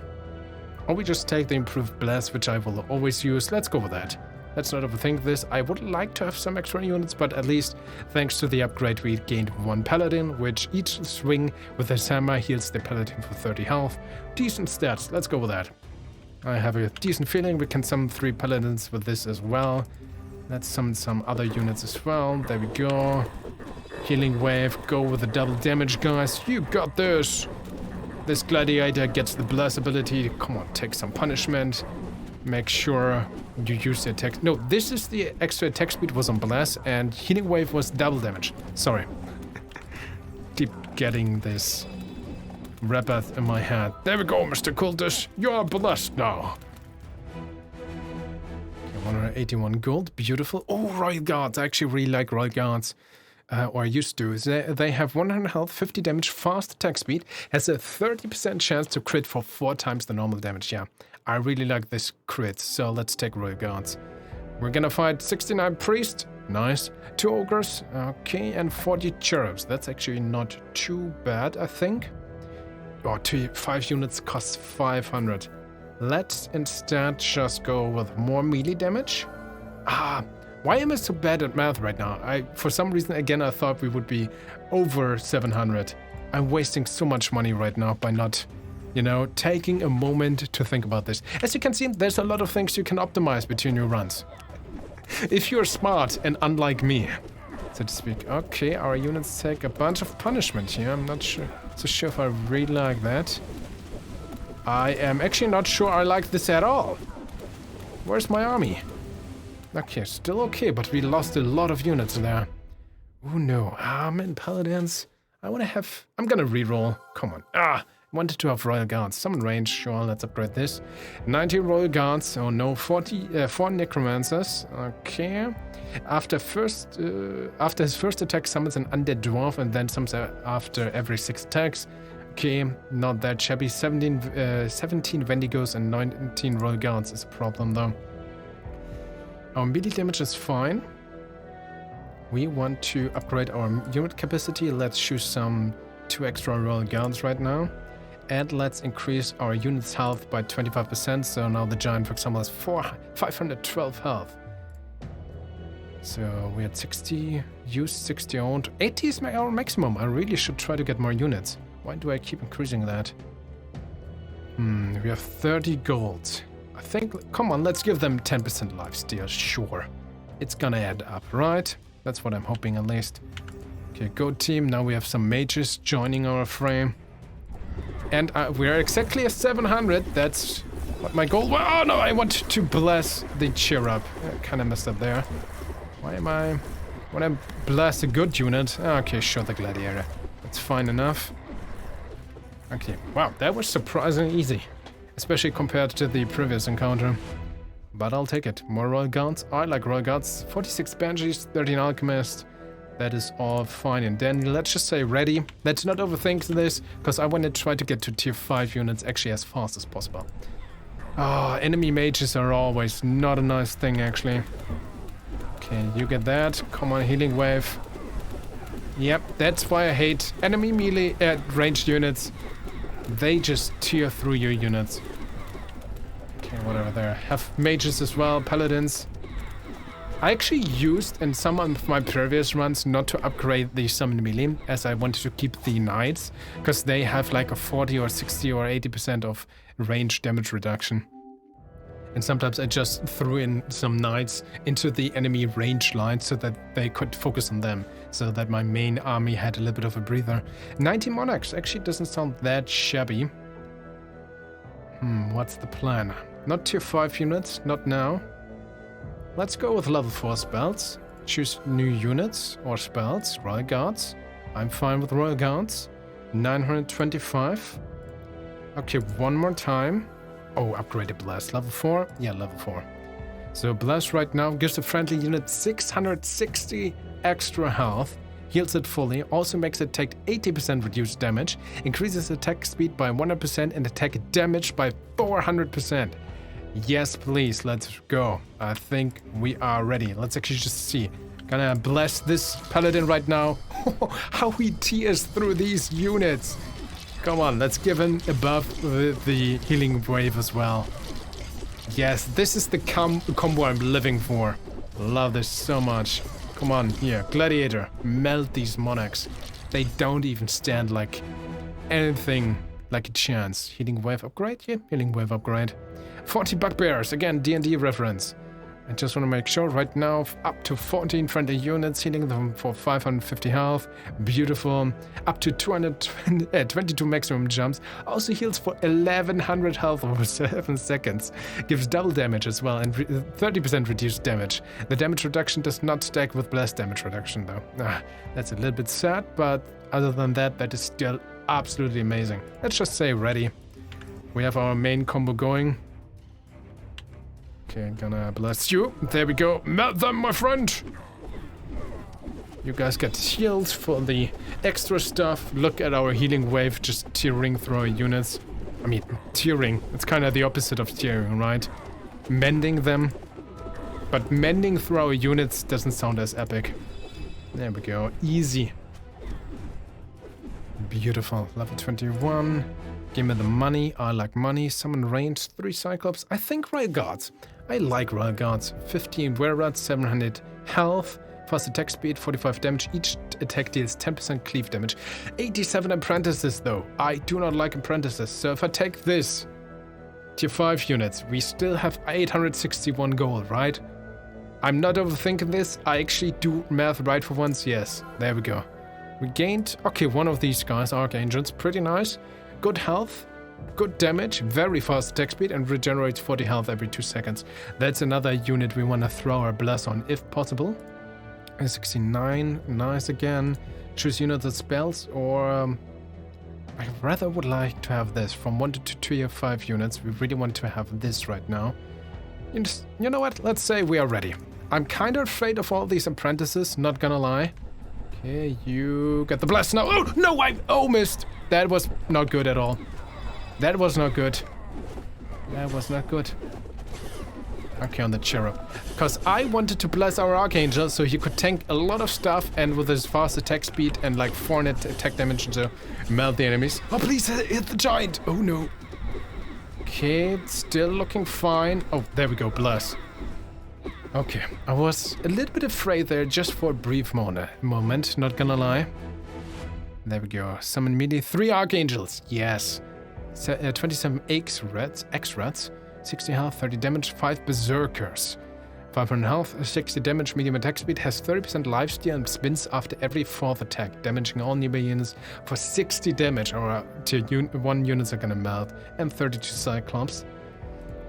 Speaker 1: Or we just take the improved blast, which I will always use. Let's go with that. Let's not overthink this. I would like to have some extra units, but at least thanks to the upgrade we gained 1 paladin, which each swing with his hammer heals the paladin for 30 health. Decent stats, let's go with that. I have a decent feeling we can summon 3 paladins with this as well. Let's summon some other units as well. There we go. Healing wave, go with the double damage, guys. You got this. This gladiator gets the bless ability. Come on, take some punishment. Make sure you use the attack. No, this is the extra attack speed was on bless and healing wave was double damage. Sorry. Keep getting this rebirth in my head. There we go, Mr. Cultist. You are blessed now. 181 gold. Beautiful. Oh, Royal Guards. I actually really like Royal Guards. Or used to. They have 100 health, 50 damage, fast attack speed. Has a 30% chance to crit for 4 times the normal damage. Yeah, I really like this crit. So let's take Royal Guards. We're gonna fight 69 Priest. Nice. 2 Ogres. Okay, and 40 Cherubs. That's actually not too bad, I think. Oh, 5 units costs 500. Let's instead just go with more melee damage. Why am I so bad at math right now? For some reason, again, I thought we would be over 700. I'm wasting so much money right now by not, you know, taking a moment to think about this. As you can see, there's a lot of things you can optimize between your runs. If you're smart and unlike me, so to speak. Okay, our units take a bunch of punishment here. I'm not so sure if I really like that. I am actually not sure I like this at all. Where's my army? Okay, still okay, but we lost a lot of units there. Oh no, man, paladins. I'm gonna reroll. Come on. Wanted to have Royal Guards. Summon range, sure, let's upgrade this. 90 Royal Guards, oh no, 4 Necromancers. Okay. After his first attack, summons an undead dwarf and then summons after every 6 attacks. Okay, not that shabby. 17 Wendigos and 19 Royal Guards is a problem though. Our melee damage is fine. We want to upgrade our unit capacity. Let's choose some 2 extra Royal Guards right now. And let's increase our unit's health by 25%. So now the giant, for example, has 512 health. So we had 60 used, 60 owned. 80 is our maximum. I really should try to get more units. Why do I keep increasing that? We have 30 gold. I think, come on, let's give them 10% lifesteal, sure. It's gonna add up, right? That's what I'm hoping at least. Okay, go team, now we have some mages joining our frame. And we are exactly at 700, that's what my goal was. Oh no, I want to bless the cherub. I kinda messed up there. Why am I... When I blast a good unit... Okay, sure, the gladiator. That's fine enough. Okay, wow, that was surprisingly easy. Especially compared to the previous encounter. But I'll take it. More Royal Guards. I like Royal Guards. 46 Banshees, 13 Alchemists. That is all fine and dandy. Let's just say ready. Let's not overthink this, because I want to try to get to tier 5 units actually as fast as possible. Enemy mages are always not a nice thing, actually. Okay, you get that. Come on, healing wave. Yep, that's why I hate enemy melee ranged units. They just tear through your units. Okay, whatever there. Have mages as well, paladins. I actually used in some of my previous runs not to upgrade the summon melee, as I wanted to keep the knights, because they have like a 40 or 60 or 80% of range damage reduction. And sometimes I just threw in some knights into the enemy range line so that they could focus on them, so that my main army had a little bit of a breather. 90 monarchs actually doesn't sound that shabby. What's the plan? Not tier 5 units, not now. Let's go with level 4 spells. Choose new units or spells. Royal Guards. I'm fine with Royal Guards. 925. Okay, one more time. Oh, upgraded Blast. Level 4? Yeah, level 4. So Blast right now gives the friendly unit 660 extra health, heals it fully, also makes it take 80% reduced damage, increases attack speed by 100% and attack damage by 400%. Yes, please, let's go. I think we are ready. Let's actually just see. Gonna bless this paladin right now. How he tears through these units. Come on, let's give him above the healing wave as well. Yes, this is the combo I'm living for. Love this so much. Come on, here, Gladiator, melt these monarchs. They don't even stand like anything like a chance. Healing wave upgrade? Yeah, healing wave upgrade. 40 bugbears, again D&D reference. I just want to make sure right now up to 14 friendly units, healing them for 550 health. Beautiful. Up to 222 maximum jumps. Also heals for 1100 health over 7 seconds. Gives double damage as well and 30% reduced damage. The damage reduction does not stack with blast damage reduction though. That's a little bit sad, but other than that, that is still absolutely amazing. Let's just say ready. We have our main combo going. Okay, gonna blast you. There we go. Melt them, my friend! You guys get healed for the extra stuff. Look at our healing wave just tearing through our units. I mean, tearing. It's kind of the opposite of tearing, right? Mending them. But mending through our units doesn't sound as epic. There we go. Easy. Beautiful. Level 21. Give me the money. I like money. Summon range. 3 Cyclops. I think Royal Guards. I like Royal Guards. 15 Were Rats, 700 health. Fast attack speed, 45 damage. Each attack deals 10% cleave damage. 87 apprentices though. I do not like apprentices. So if I take this tier 5 units, we still have 861 gold, right? I'm not overthinking this. I actually do math right for once. Yes, there we go. We gained, okay, one of these guys, Archangels. Pretty nice. Good health. Good damage, very fast attack speed, and regenerates 40 health every 2 seconds. That's another unit we want to throw our bless on, if possible. 69, nice again. Choose units and spells, or I rather would like to have this. From 1 to 2 tier 5 units, we really want to have this right now. You know what, let's say we are ready. I'm kind of afraid of all these apprentices, not gonna lie. Okay, you get the blast now. Oh, no, I missed. That was not good at all. That was not good. That was not good. Okay, on the cherub. Because I wanted to bless our Archangel so he could tank a lot of stuff and with his fast attack speed and like 400 attack damage to melt the enemies. Oh, please hit the giant. Oh, no. Okay, still looking fine. Oh, there we go. Bless. Okay, I was a little bit afraid there just for a brief moment. Not gonna lie. There we go. Summon melee. 3 Archangels. Yes. 27 X-Rats, 60 health, 30 damage, 5 Berserkers. 500 health, 60 damage, medium attack speed, has 30% lifesteal and spins after every 4th attack, damaging all nearby units for 60 damage, or tier 1 units are gonna melt, and 32 Cyclops.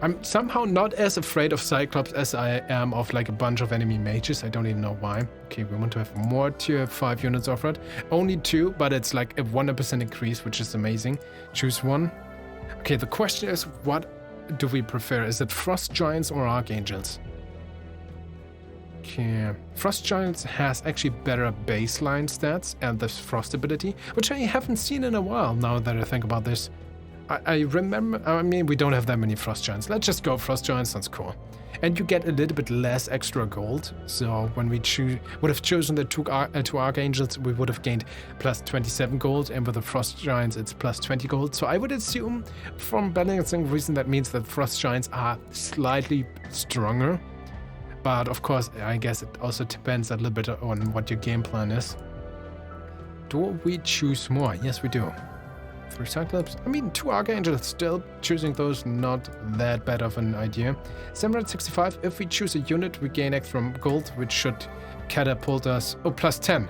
Speaker 1: I'm somehow not as afraid of Cyclops as I am of like a bunch of enemy mages. I don't even know why. Okay, we want to have more tier 5 units offered. Only 2, but it's like a 100% increase, which is amazing. Choose one. Okay, the question is, what do we prefer? Is it Frost Giants or Archangels? Okay, Frost Giants has actually better baseline stats and this Frost ability, which I haven't seen in a while now that I think about this. I remember, I mean, we don't have that many Frost Giants. Let's just go Frost Giants, sounds cool. And you get a little bit less extra gold. So when we would have chosen the two Archangels, we would have gained plus 27 gold. And with the Frost Giants, it's plus 20 gold. So I would assume from balancing reason, that means that Frost Giants are slightly stronger. But of course, I guess it also depends a little bit on what your game plan is. Do we choose more? Yes, we do. 3 Cyclops. I mean, 2 Archangels, still choosing those, not that bad of an idea. 765, if we choose a unit, we gain extra gold, which should catapult us. Oh, plus 10.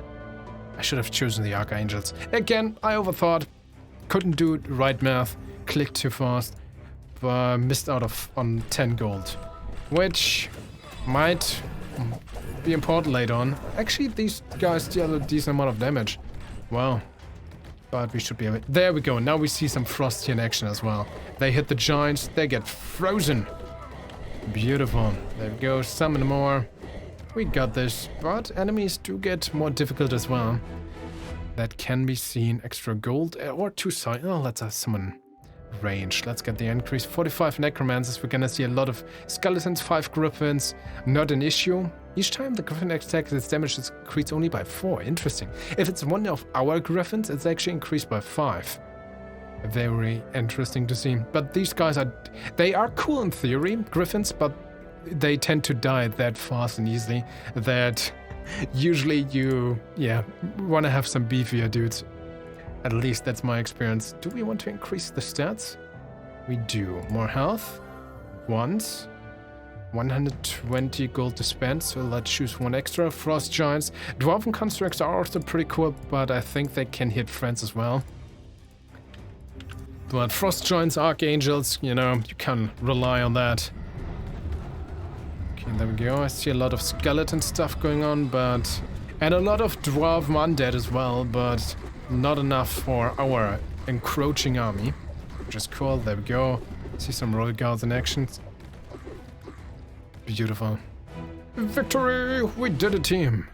Speaker 1: I should have chosen the Archangels. Again, I overthought. Couldn't do it right math. Clicked too fast. But missed out on 10 gold. Which might be important later on. Actually, these guys deal a decent amount of damage. Wow. But we should be able... There we go. Now we see some Frost here in action as well. They hit the giants. They get frozen. Beautiful. There we go. Summon more. We got this. But enemies do get more difficult as well. That can be seen. Extra gold or 2 side. Oh, let's summon range. Let's get the increase. 45 necromancers. We're gonna see a lot of skeletons. 5 griffins. Not an issue. Each time the griffin attacks, its damage is increased only by 4. Interesting. If it's one of our griffins, it's actually increased by 5. Very interesting to see. But these guys they are cool in theory, griffins, but they tend to die that fast and easily that usually you, want to have some beefier dudes. At least that's my experience. Do we want to increase the stats? We do. More health. once. 120 gold to spend, so let's choose one extra. Frost Giants. Dwarven Constructs are also pretty cool, but I think they can hit friends as well. But Frost Giants, Archangels, you know, you can rely on that. Okay, there we go. I see a lot of skeleton stuff going on, but... And a lot of Dwarven Undead as well, but not enough for our encroaching army. Which is cool, there we go. See some Royal Guards in action. Beautiful. Victory! We did it, team!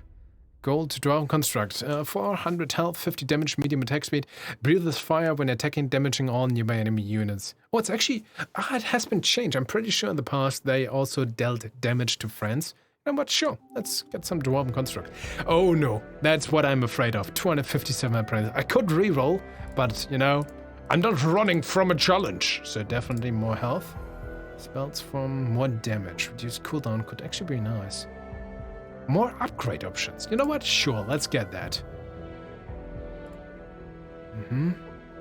Speaker 1: Gold to Dwarven Construct. 400 health, 50 damage, medium attack speed. Breathes fire when attacking, damaging all nearby enemy units. Oh, it's actually... it has been changed. I'm pretty sure in the past they also dealt damage to friends. You know what? Sure. Let's get some Dwarven Construct. Oh no, that's what I'm afraid of. 257 apprentice. I could reroll, but, you know, I'm not running from a challenge. So definitely more health. Spells from more damage. Reduced cooldown could actually be nice. More upgrade options. You know what? Sure, let's get that.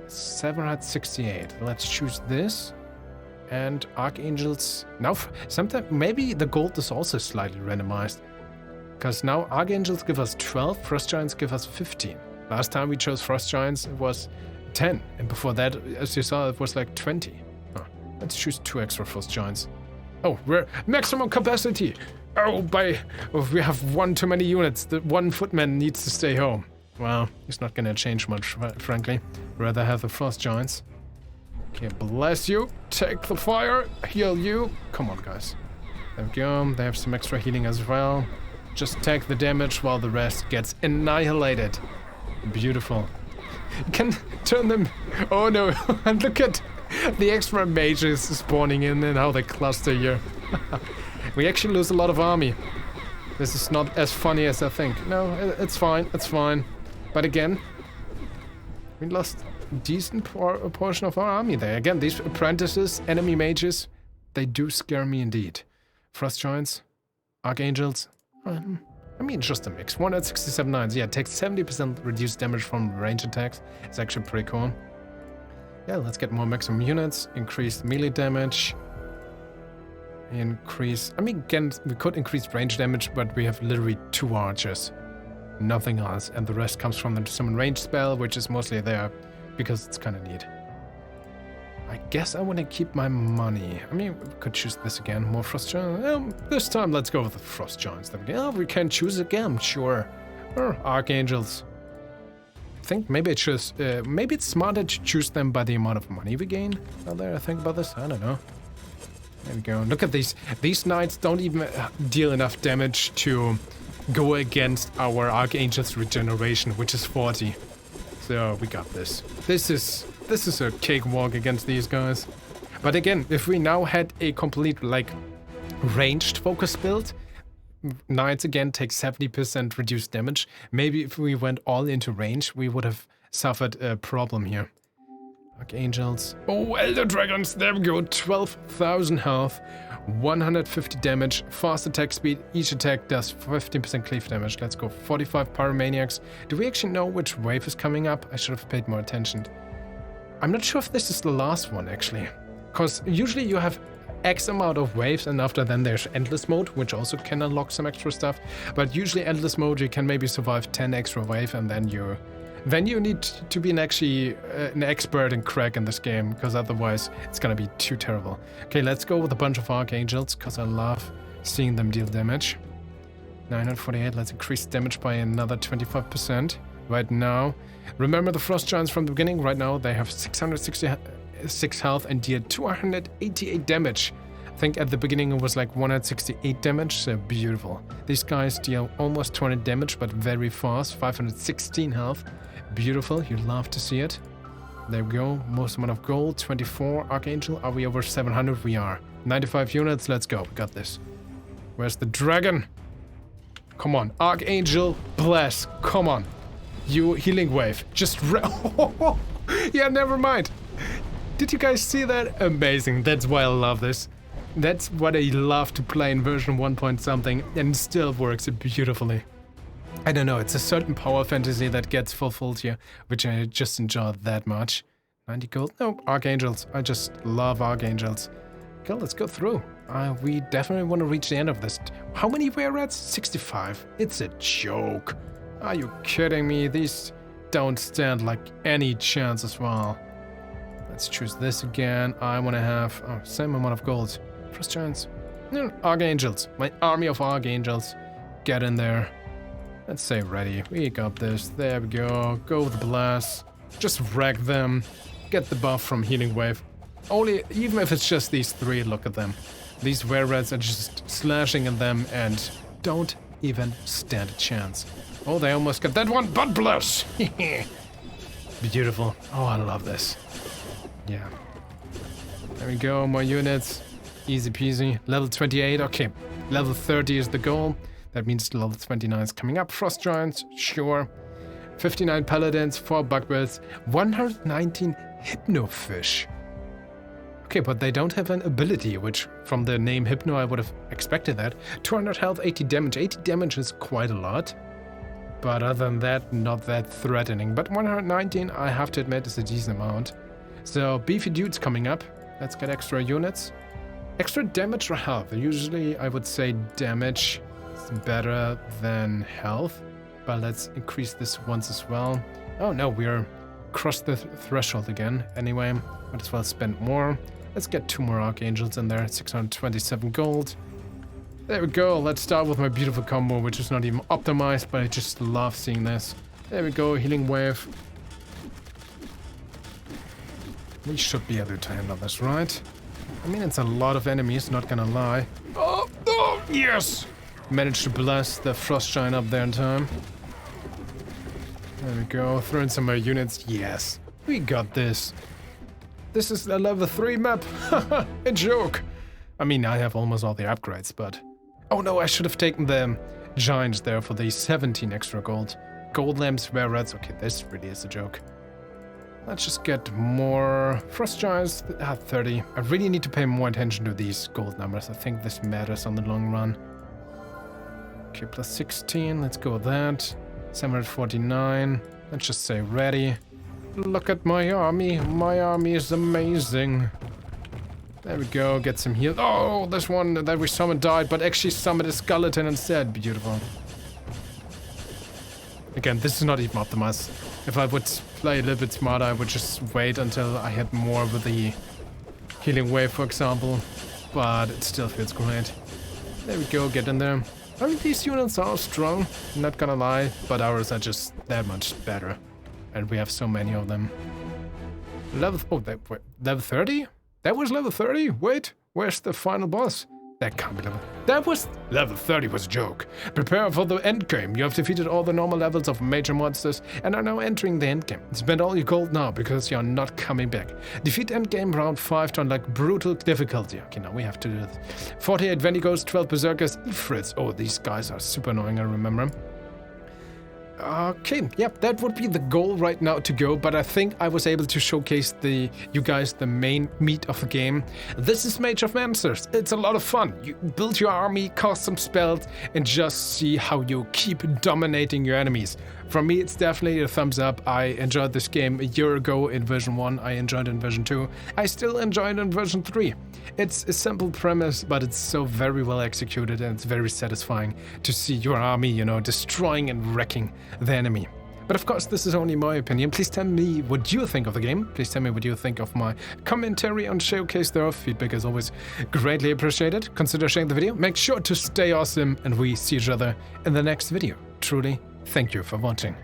Speaker 1: 768. Let's choose this. And Archangels. Now, sometimes maybe the gold is also slightly randomized. Because now Archangels give us 12, Frost Giants give us 15. Last time we chose Frost Giants, it was 10. And before that, as you saw, it was like 20. Let's choose 2 extra Frost Giants. Oh, we're maximum capacity. Oh, we have one too many units. The one footman needs to stay home. Well, he's not gonna change much, frankly. Rather have the Frost Giants. Okay, bless you. Take the fire. Heal you. Come on, guys. There we go. They have some extra healing as well. Just take the damage while the rest gets annihilated. Beautiful. You can turn them... Oh no, and look at... The extra mages spawning in and how they cluster here. We actually lose a lot of army. This is not as funny as I think. No, it's fine, it's fine. But again, we lost a decent portion of our army there. Again, these apprentices, enemy mages, they do scare me indeed. Frost Giants, Archangels, I mean, just a mix. 167 nines. Yeah, it takes 70% reduced damage from range attacks. It's actually pretty cool. Yeah, let's get more maximum units, increase melee damage, increase... I mean, again, we could increase range damage, but we have literally 2 archers. Nothing else, and the rest comes from the summon range spell, which is mostly there because it's kind of neat. I guess I want to keep my money. I mean, we could choose this again, more Frost Giants. This time, let's go with the Frost Giants. We can choose again, sure. Or Archangels. I think maybe it's smarter to choose them by the amount of money we gain. Now there, I think about this. I don't know. There we go. Look at these. These knights don't even deal enough damage to go against our Archangel's regeneration, which is 40. So we got this. This is a cakewalk against these guys. But again, if we now had a complete like ranged focus build, knights again take 70% reduced damage. Maybe if we went all into range, we would have suffered a problem here. Archangels. Oh, Elder Dragons, there we go. 12,000 health, 150 damage, fast attack speed. Each attack does 15% cleave damage. Let's go. 45 Pyromaniacs. Do we actually know which wave is coming up? I should have paid more attention. I'm not sure if this is the last one, actually. Because usually you have X amount of waves, and after then there's endless mode, which also can unlock some extra stuff. But usually endless mode, you can maybe survive 10 extra wave, and then you need to be an expert and crack in this game, because otherwise it's gonna be too terrible. Okay, let's go with a bunch of Archangels, because I love seeing them deal damage. 948, let's increase damage by another 25% right now. Remember the Frost Giants from the beginning? Right now they have 666 health and deal 288 damage. I think at the beginning it was like 168 damage, so beautiful. These guys deal almost 200 damage, but very fast. 516 health. Beautiful, you love to see it. There we go, most amount of gold, 24. Archangel, are we over 700? We are. 95 units, let's go, we got this. Where's the dragon? Come on, Archangel, bless, come on. You healing wave, just yeah, never mind. Did you guys see that? Amazing, that's why I love this. That's what I love to play in version 1 point something, and it still works beautifully. I don't know, it's a certain power fantasy that gets fulfilled here, which I just enjoy that much. 90 gold? No, Archangels. I just love Archangels. Okay, let's go through. We definitely want to reach the end of this. How many were rats? 65. It's a joke. Are you kidding me? These don't stand like any chance as well. Let's choose this again. I want to have same amount of gold. Frost Giants. No, Archangels. My army of Archangels. Get in there. Let's say ready. We got this. There we go. Go with the blast. Just wreck them. Get the buff from Healing Wave. Even if it's just these three, look at them. These were-rats are just slashing at them and don't even stand a chance. Oh, they almost got that one, but bless! Beautiful. Oh, I love this. Yeah. There we go, more units. Easy peasy. Level 28, okay. Level 30 is the goal. That means level 29 is coming up. Frost Giants, sure. 59 Paladins, 4 Bugbears, 119 Hypnofish. Okay, but they don't have an ability, which from the name Hypno I would have expected that. 200 health, 80 damage. 80 damage is quite a lot. But other than that, not that threatening. But 119, I have to admit, is a decent amount. So, beefy dudes coming up. Let's get extra units. Extra damage or health? Usually I would say damage is better than health. But let's increase this once as well. Oh no, we're crossed the threshold again. Anyway, might as well spend more. Let's get 2 more Archangels in there. 627 gold. There we go. Let's start with my beautiful combo, which is not even optimized, but I just love seeing this. There we go. Healing Wave. We should be able to handle this, right? I mean, it's a lot of enemies, not gonna lie. Oh, yes! Managed to blast the Frost Giant up there in time. There we go. Throw in some more units. Yes. We got this. This is a level 3 map. Haha, a joke. I mean, I have almost all the upgrades, but... Oh no, I should have taken the Giants there for the 17 extra gold. Gold lamps, rare rats. Okay, this really is a joke. Let's just get more Frost Giants. 30. I really need to pay more attention to these gold numbers. I think this matters on the long run. Okay, plus 16. Let's go with that. 749. Let's just say ready. Look at my army. My army is amazing. There we go. Get some heal. Oh, this one that we summoned died, but actually summoned a skeleton instead. Beautiful. Again, this is not even optimized. If I would play a little bit smarter, I would just wait until I had more with the Healing Wave, for example. But it still feels great. There we go. Get in there. I mean, these units are strong, not gonna lie, but ours are just that much better. And we have so many of them. Level 30? That was level 30? Wait, where's the final boss? That can't be level... That was... Level 30 was a joke. Prepare for the endgame. You have defeated all the normal levels of Mage and Monsters and are now entering the endgame. Spend all your gold now because you're not coming back. Defeat endgame round 5 to unlock brutal difficulty. Okay, now we have to do this. 48 Vendigos, 12 Berserkers, Ifrits. Oh, these guys are super annoying, I remember. Okay, yep, that would be the goal right now to go, but I think I was able to showcase you guys the main meat of the game. This is Mage of Monsters. It's a lot of fun. You build your army, cast some spells, and just see how you keep dominating your enemies. From me, it's definitely a thumbs up. I enjoyed this game a year ago in version 1. I enjoyed it in version 2. I still enjoy it in version 3. It's a simple premise, but it's so very well executed, and it's very satisfying to see your army, you know, destroying and wrecking the enemy. But of course, this is only my opinion. Please tell me what you think of the game. Please tell me what you think of my commentary on Showcase thereof. Feedback is always greatly appreciated. Consider sharing the video. Make sure to stay awesome, and we see each other in the next video. Truly, thank you for watching.